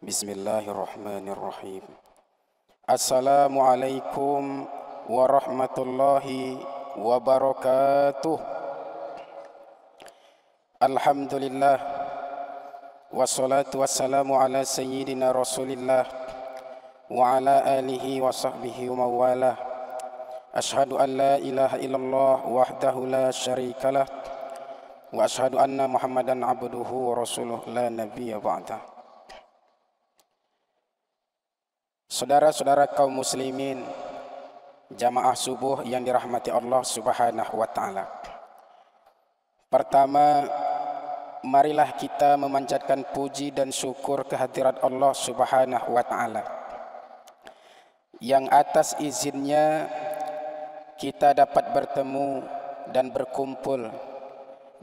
Bismillahirrahmanirrahim. Assalamualaikum warahmatullahi wabarakatuh. Alhamdulillah. Wassalatu wassalamu ala sayyidina Rasulillah wa ala alihi wa sahbihi wa mawalah. Ashhadu an la ilaha illallah wahdahu la syarikalah wa ashhadu anna Muhammadan abduhu wa rasuluh la nabiyya ba'dah. Saudara-saudara kaum muslimin, jamaah subuh yang dirahmati Allah Subhanahu wa taala. Pertama, marilah kita memanjatkan puji dan syukur kehadirat Allah Subhanahu wa taala, yang atas izinnya kita dapat bertemu dan berkumpul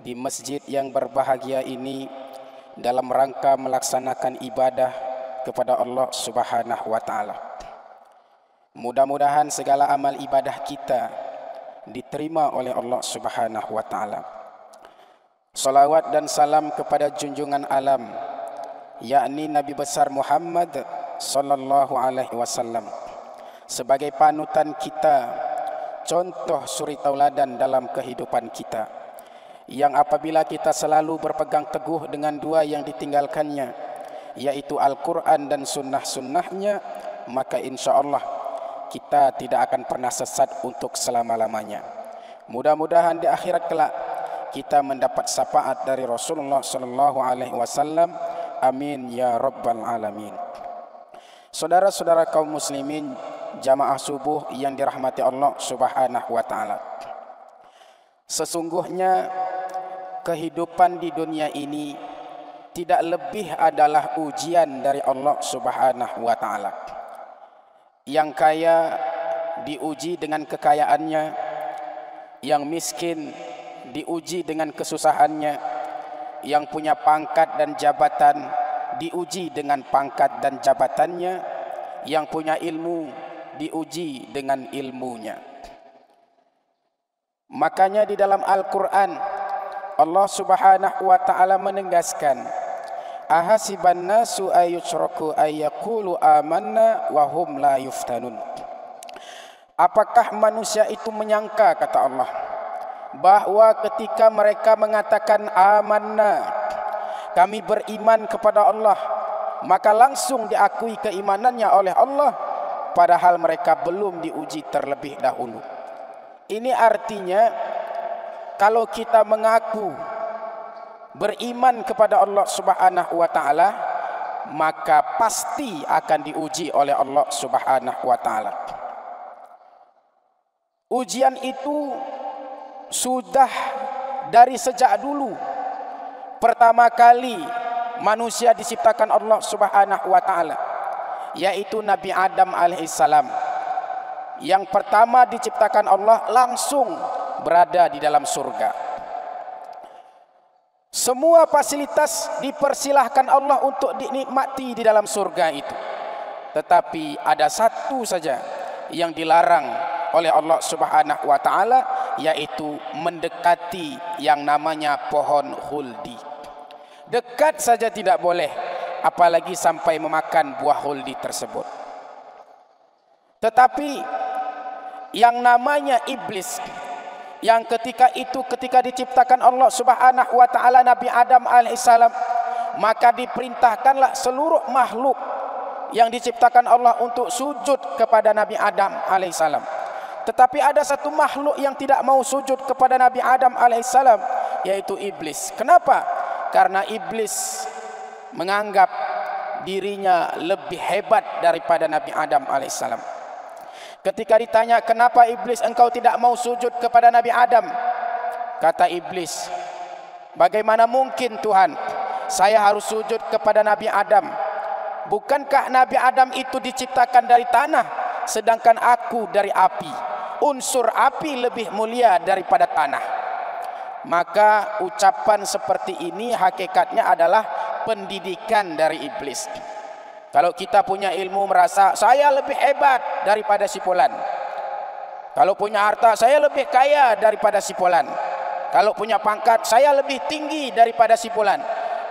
di masjid yang berbahagia ini dalam rangka melaksanakan ibadah kepada Allah Subhanahu wa taala. Mudah-mudahan segala amal ibadah kita diterima oleh Allah Subhanahu wa taala. Salawat dan salam kepada junjungan alam, yakni Nabi besar Muhammad sallallahu alaihi wasallam, sebagai panutan kita, contoh suri tauladan dalam kehidupan kita, yang apabila kita selalu berpegang teguh dengan dua yang ditinggalkannya, yaitu Al-Quran dan sunnah-sunnahnya, maka insya Allah kita tidak akan pernah sesat untuk selama-lamanya. Mudah-mudahan di akhirat kelak kita mendapat syafaat dari Rasulullah sallallahu alaihi wasallam. Amin ya rabbal alamin. Saudara-saudara kaum muslimin, jamaah subuh yang dirahmati Allah Subhanahu wa taala. Sesungguhnya kehidupan di dunia ini tidak lebih adalah ujian dari Allah Subhanahu wa taala. Yang kaya diuji dengan kekayaannya, yang miskin diuji dengan kesusahannya, yang punya pangkat dan jabatan diuji dengan pangkat dan jabatannya, yang punya ilmu diuji dengan ilmunya. Makanya di dalam Al-Quran Allah Subhanahu wa taala menegaskan, ahasiban nasu ayyutraku ayyaqulu amanna wa hum la yuftanun. Apakah manusia itu menyangka, kata Allah, bahwa ketika mereka mengatakan amanna, kami beriman kepada Allah, maka langsung diakui keimanannya oleh Allah, padahal mereka belum diuji terlebih dahulu. Ini artinya kalau kita mengaku beriman kepada Allah Subhanahu wa taala, maka pasti akan diuji oleh Allah Subhanahu wa taala. Ujian itu sudah dari sejak dulu. Pertama kali manusia diciptakan Allah Subhanahu wa taala, yaitu Nabi Adam alaihissalam. Yang pertama diciptakan Allah langsung berada di dalam surga. Semua fasilitas dipersilahkan Allah untuk dinikmati di dalam surga itu. Tetapi ada satu saja yang dilarang oleh Allah Subhanahu wa taala, yaitu mendekati yang namanya pohon khuldi. Dekat saja tidak boleh, apalagi sampai memakan buah khuldi tersebut. Tetapi yang namanya iblis, yang ketika diciptakan Allah Subhanahu wa taala Nabi Adam alaihissalam, maka diperintahkanlah seluruh makhluk yang diciptakan Allah untuk sujud kepada Nabi Adam alaihissalam. Tetapi ada satu makhluk yang tidak mau sujud kepada Nabi Adam alaihissalam, yaitu iblis. Kenapa? Karena iblis menganggap dirinya lebih hebat daripada Nabi Adam alaihissalam. Ketika ditanya, kenapa iblis engkau tidak mau sujud kepada Nabi Adam? Kata iblis, bagaimana mungkin Tuhan, saya harus sujud kepada Nabi Adam? Bukankah Nabi Adam itu diciptakan dari tanah, sedangkan aku dari api? Unsur api lebih mulia daripada tanah. Maka ucapan seperti ini hakikatnya adalah pendidikan dari iblis. Kalau kita punya ilmu merasa saya lebih hebat daripada si fulan. Kalau punya harta saya lebih kaya daripada si fulan. Kalau punya pangkat saya lebih tinggi daripada si fulan.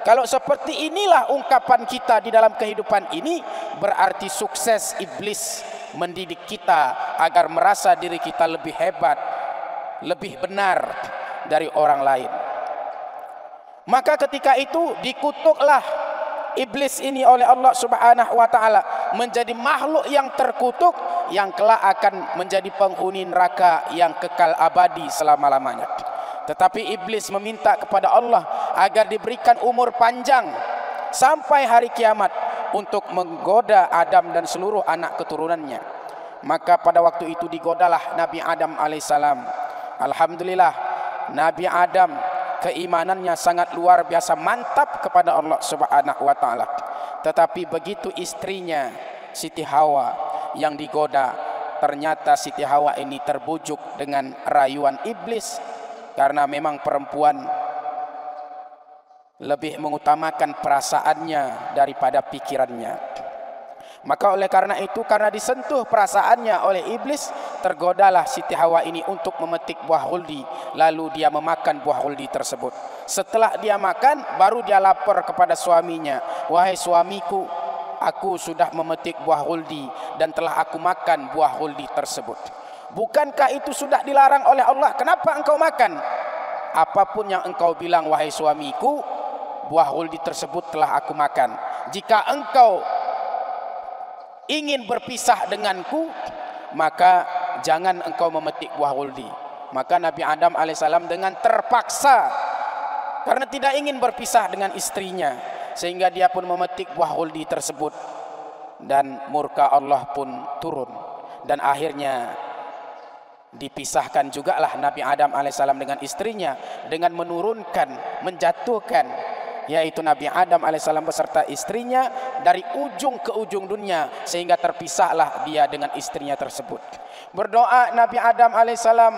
Kalau seperti inilah ungkapan kita di dalam kehidupan ini, berarti sukses iblis mendidik kita agar merasa diri kita lebih hebat, lebih benar dari orang lain. Maka ketika itu dikutuklah iblis ini oleh Allah Subhanahu wa taala menjadi makhluk yang terkutuk, yang kelak akan menjadi penghuni neraka yang kekal abadi selama-lamanya. Tetapi iblis meminta kepada Allah agar diberikan umur panjang sampai hari kiamat untuk menggoda Adam dan seluruh anak keturunannya. Maka pada waktu itu digodalah Nabi Adam alaihissalam. Alhamdulillah, Nabi Adam keimanannya sangat luar biasa mantap kepada Allah Subhanahu wa taala. Tetapi begitu istrinya Siti Hawa yang digoda, ternyata Siti Hawa ini terbujuk dengan rayuan iblis, karena memang perempuan lebih mengutamakan perasaannya daripada pikirannya. Maka oleh karena itu, karena disentuh perasaannya oleh iblis, tergodalah Siti Hawa ini untuk memetik buah huldi. Lalu dia memakan buah huldi tersebut. Setelah dia makan, baru dia lapor kepada suaminya, "Wahai suamiku, aku sudah memetik buah huldi dan telah aku makan buah huldi tersebut. Bukankah itu sudah dilarang oleh Allah? Kenapa engkau makan?" "Apapun yang engkau bilang, wahai suamiku, buah huldi tersebut telah aku makan. Jika engkau ingin berpisah denganku, maka jangan engkau memetik buah huldi." Maka Nabi Adam alaihissalam dengan terpaksa, karena tidak ingin berpisah dengan istrinya, sehingga dia pun memetik buah huldi tersebut, dan murka Allah pun turun, dan akhirnya dipisahkan jugalah Nabi Adam alaihissalam dengan istrinya dengan menurunkan, menjatuhkan, yaitu Nabi Adam alaihissalam beserta istrinya dari ujung ke ujung dunia, sehingga terpisahlah dia dengan istrinya tersebut. Berdoa Nabi Adam alaihissalam,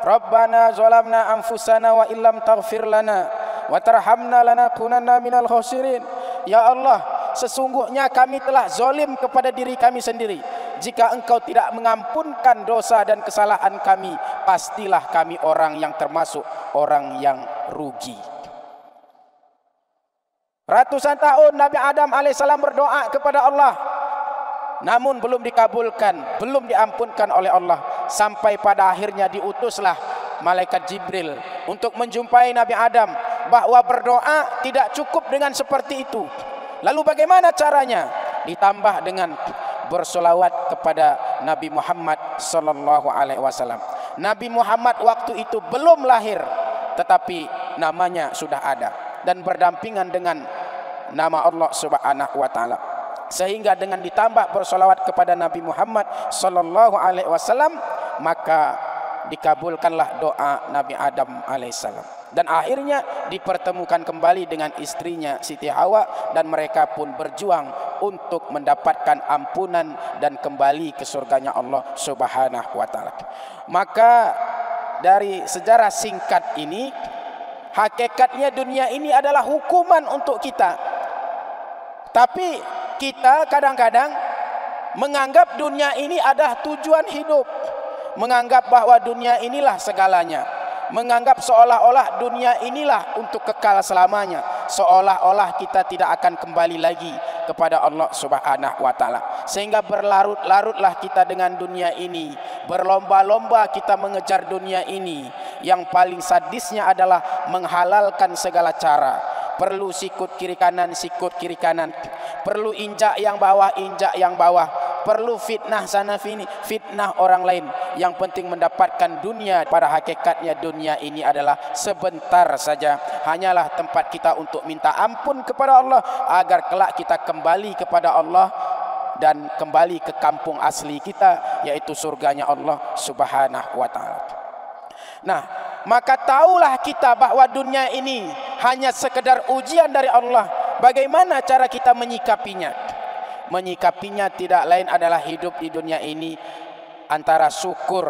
"Rabbana zalamna anfusana wa illam taghfir lana wa tarhamna lanakunanna minal khasirin." Ya Allah, sesungguhnya kami telah zalim kepada diri kami sendiri. Jika engkau tidak mengampunkan dosa dan kesalahan kami, pastilah kami orang yang termasuk orang yang rugi. Ratusan tahun Nabi Adam alaihissalam berdoa kepada Allah, namun belum dikabulkan, belum diampunkan oleh Allah. Sampai pada akhirnya diutuslah malaikat Jibril untuk menjumpai Nabi Adam, bahwa berdoa tidak cukup dengan seperti itu. Lalu bagaimana caranya? Ditambah dengan bersolawat kepada Nabi Muhammad sallallahu alaihi wasallam. Nabi Muhammad waktu itu belum lahir, tetapi namanya sudah ada dan berdampingan dengan nama Allah Subhanahu wa taala. Sehingga dengan ditambah bersolawat kepada Nabi Muhammad sallallahu alaihi wasallam, maka dikabulkanlah doa Nabi Adam alaihissalam. Dan akhirnya dipertemukan kembali dengan istrinya Siti Hawa, dan mereka pun berjuang untuk mendapatkan ampunan dan kembali ke surganya Allah Subhanahu wa taala. Maka dari sejarah singkat ini, hakikatnya dunia ini adalah hukuman untuk kita. Tapi kita kadang-kadang menganggap dunia ini adalah tujuan hidup, menganggap bahwa dunia inilah segalanya, menganggap seolah-olah dunia inilah untuk kekal selamanya, seolah-olah kita tidak akan kembali lagi kepada Allah Subhanahu wa taala. Sehingga berlarut-larutlah kita dengan dunia ini, berlomba-lomba kita mengejar dunia ini. Yang paling sadisnya adalah menghalalkan segala cara. Perlu sikut kiri kanan, sikut kiri kanan. Perlu injak yang bawah, injak yang bawah. Perlu fitnah sana sini, fitnah orang lain. Yang penting mendapatkan dunia. Pada hakikatnya dunia ini adalah sebentar saja. Hanyalah tempat kita untuk minta ampun kepada Allah, agar kelak kita kembali kepada Allah dan kembali ke kampung asli kita, yaitu surganya Allah Subhanahu wa taala. Nah, maka tahulah kita bahwa dunia ini hanya sekedar ujian dari Allah. Bagaimana cara kita menyikapinya? Menyikapinya tidak lain adalah hidup di dunia ini antara syukur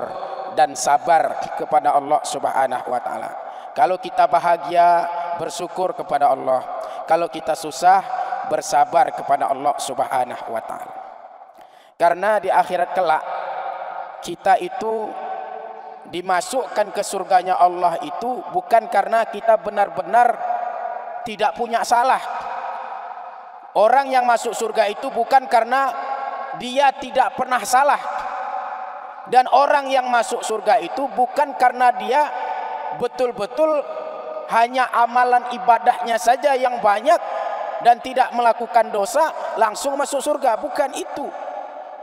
dan sabar kepada Allah Subhanahu wa taala. Kalau kita bahagia, bersyukur kepada Allah. Kalau kita susah, bersabar kepada Allah Subhanahu wa taala. Karena di akhirat kelak kita itu dimasukkan ke surganya Allah itu bukan karena kita benar-benar tidak punya salah. Orang yang masuk surga itu bukan karena dia tidak pernah salah. Dan orang yang masuk surga itu bukan karena dia betul-betul hanya amalan ibadahnya saja yang banyak dan tidak melakukan dosa langsung masuk surga, bukan itu.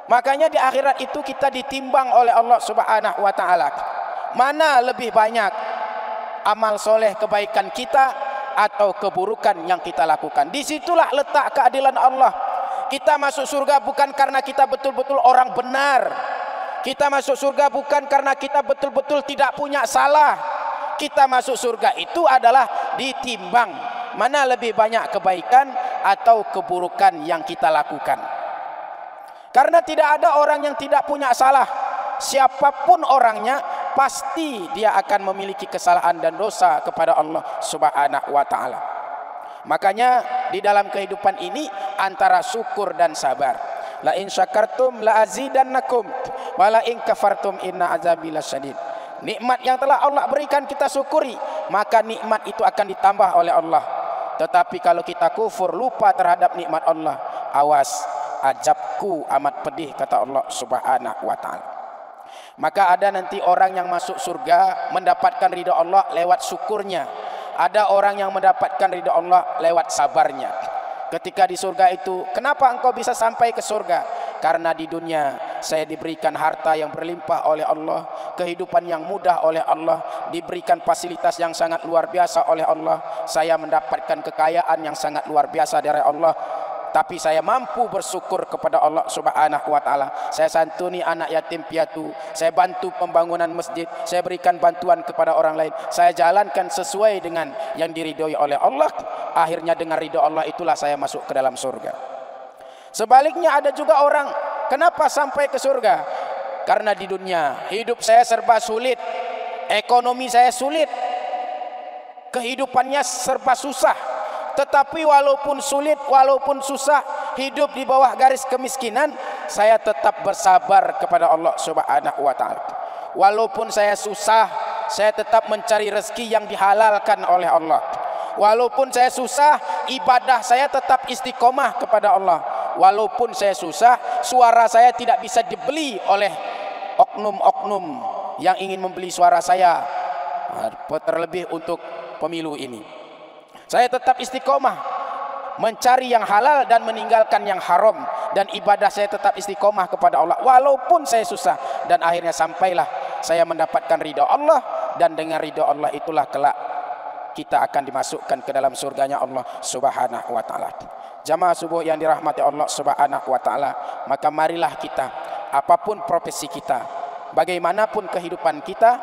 Makanya di akhirat itu kita ditimbang oleh Allah Subhanahu wa taala. Mana lebih banyak amal soleh kebaikan kita atau keburukan yang kita lakukan. Disitulah letak keadilan Allah. Kita masuk surga bukan karena kita betul-betul orang benar. Kita masuk surga bukan karena kita betul-betul tidak punya salah. Kita masuk surga itu adalah ditimbang mana lebih banyak kebaikan atau keburukan yang kita lakukan. Karena tidak ada orang yang tidak punya salah. Siapapun orangnya pasti dia akan memiliki kesalahan dan dosa kepada Allah Subhanahu wa taala. Makanya di dalam kehidupan ini antara syukur dan sabar. La in syakartum la azidannakum wa la in kafartum inna azabi lasyadid. Nikmat yang telah Allah berikan kita syukuri, maka nikmat itu akan ditambah oleh Allah. Tetapi kalau kita kufur, lupa terhadap nikmat Allah, awas, azabku amat pedih, kata Allah Subhanahu wa taala. Maka ada nanti orang yang masuk surga mendapatkan ridha Allah lewat syukurnya. Ada orang yang mendapatkan ridha Allah lewat sabarnya. Ketika di surga itu, kenapa engkau bisa sampai ke surga? Karena di dunia saya diberikan harta yang berlimpah oleh Allah, kehidupan yang mudah oleh Allah, diberikan fasilitas yang sangat luar biasa oleh Allah. Saya mendapatkan kekayaan yang sangat luar biasa dari Allah. Tapi saya mampu bersyukur kepada Allah Subhanahu wa taala. Saya santuni anak yatim piatu, saya bantu pembangunan masjid, saya berikan bantuan kepada orang lain. Saya jalankan sesuai dengan yang diridhoi oleh Allah. Akhirnya dengan ridha Allah itulah saya masuk ke dalam surga. Sebaliknya ada juga orang, kenapa sampai ke surga? Karena di dunia hidup saya serba sulit, ekonomi saya sulit, kehidupannya serba susah. Tetapi walaupun sulit, walaupun susah, hidup di bawah garis kemiskinan, saya tetap bersabar kepada Allah Subhanahu wa taala. Walaupun saya susah, saya tetap mencari rezeki yang dihalalkan oleh Allah. Walaupun saya susah, ibadah saya tetap istiqomah kepada Allah. Walaupun saya susah, suara saya tidak bisa dibeli oleh oknum-oknum yang ingin membeli suara saya, terlebih untuk pemilu ini. Saya tetap istiqomah mencari yang halal dan meninggalkan yang haram, dan ibadah saya tetap istiqomah kepada Allah walaupun saya susah, dan akhirnya sampailah saya mendapatkan ridha Allah, dan dengan ridha Allah itulah kelak kita akan dimasukkan ke dalam surganya Allah Subhanahu wa taala. Jamaah subuh yang dirahmati Allah Subhanahu wa taala, maka marilah kita, apapun profesi kita, bagaimanapun kehidupan kita,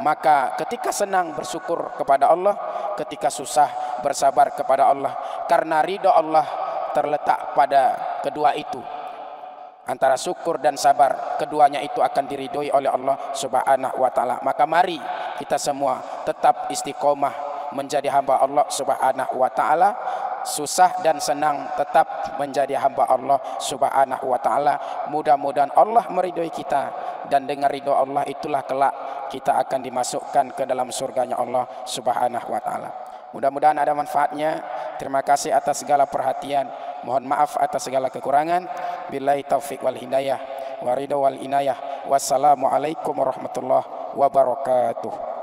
maka ketika senang bersyukur kepada Allah, ketika susah bersabar kepada Allah, karena ridha Allah terletak pada kedua itu. Antara syukur dan sabar, keduanya itu akan diridhoi oleh Allah Subhanahu wa taala. Maka mari kita semua tetap istiqomah menjadi hamba Allah Subhanahu wa taala. Susah dan senang tetap menjadi hamba Allah Subhanahu wa taala. Mudah-mudahan Allah meridhoi kita, dan dengan ridha Allah itulah kelak kita akan dimasukkan ke dalam surganya Allah Subhanahu wa taala. Mudah-mudahan ada manfaatnya. Terima kasih atas segala perhatian. Mohon maaf atas segala kekurangan. Billahi taufik wal hidayah wa ridha wal inayah. Wassalamualaikum warahmatullahi wabarakatuh.